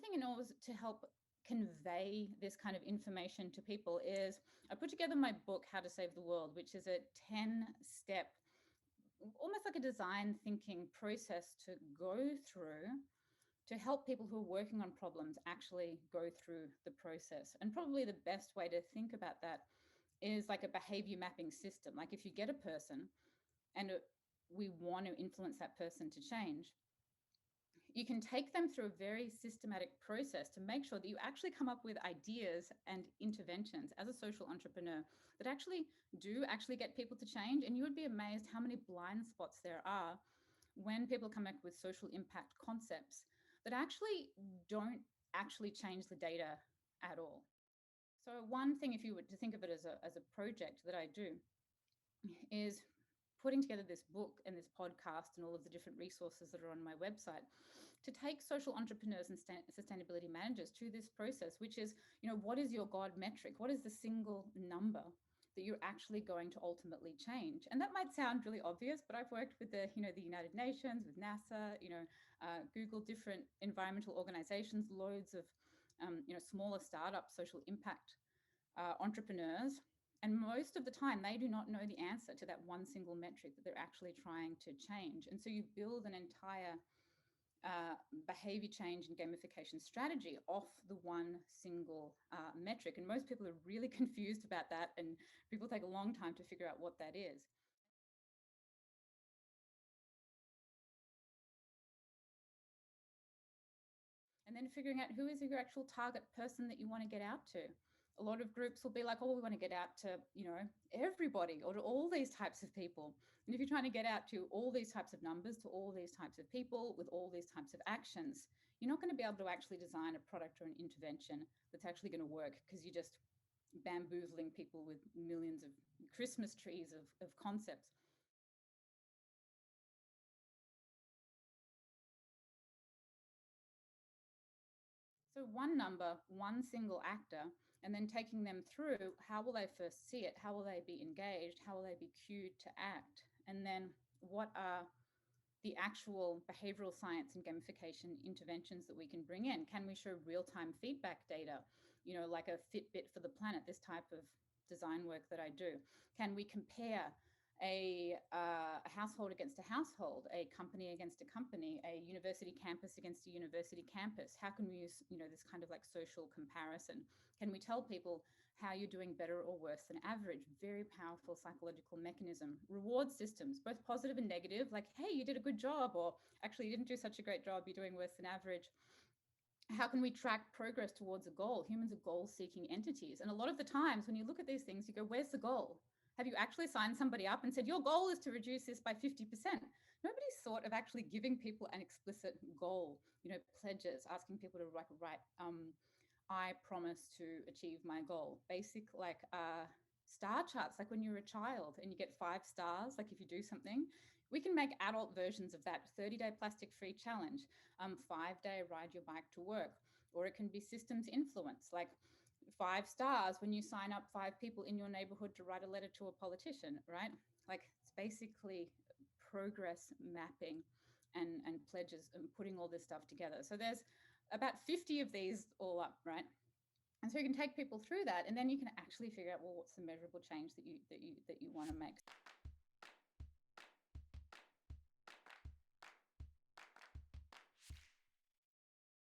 thing in order to help convey this kind of information to people is I put together my book, How to Save the World, which is a 10-step, almost like a design thinking process to go through to help people who are working on problems actually go through the process. And probably the best way to think about that is like a behavior mapping system. Like if you get a person and we want to influence that person to change, you can take them through a very systematic process to make sure that you actually come up with ideas and interventions as a social entrepreneur that actually get people to change. And you would be amazed how many blind spots there are when people come up with social impact concepts that actually don't actually change the data at all. So one thing, if you were to think of it as a project that I do, is putting together this book and this podcast and all of the different resources that are on my website to take social entrepreneurs and sustainability managers to this process, which is, what is your God metric? What is the single number that you're actually going to ultimately change? And that might sound really obvious, but I've worked with the United Nations, with NASA, Google, different environmental organizations, loads of, smaller startup social impact entrepreneurs. And most of the time, they do not know the answer to that one single metric that they're actually trying to change. And so you build an entire behavior change and gamification strategy off the one single metric. And most people are really confused about that, and people take a long time to figure out what that is. And then figuring out who is your actual target person that you want to get out to. A lot of groups will be like, oh, we want to get out to, everybody, or to all these types of people. And if you're trying to get out to all these types of numbers, to all these types of people, with all these types of actions, you're not going to be able to actually design a product or an intervention that's actually going to work, because you're just bamboozling people with millions of Christmas trees of concepts. So one number, one single actor, and then taking them through, how will they first see it? How will they be engaged? How will they be cued to act? And then what are the actual behavioral science and gamification interventions that we can bring in? Can we show real-time feedback data, like a Fitbit for the planet, this type of design work that I do? Can we compare a household against a household, a company against a company, a university campus against a university campus? How can we use, this kind of like social comparison? Can we tell people how you're doing better or worse than average? Very powerful psychological mechanism. Reward systems, both positive and negative, like, hey, you did a good job, or actually you didn't do such a great job, you're doing worse than average. How can we track progress towards a goal? Humans are goal-seeking entities. And a lot of the times when you look at these things, you go, where's the goal? Have you actually signed somebody up and said, your goal is to reduce this by 50%? Nobody's thought of actually giving people an explicit goal, pledges, asking people to write, I promise to achieve my goal. Basic star charts, like when you're a child and you get 5 stars, like if you do something. We can make adult versions of that. 30-day plastic-free challenge, 5-day ride your bike to work. Or it can be systems influence, like 5 stars when you sign up 5 people in your neighborhood to write a letter to a politician, right? Like it's basically progress mapping and pledges and putting all this stuff together. So there's about 50 of these all up, right? And so you can take people through that, and then you can actually figure out, well, what's the measurable change that you want to make.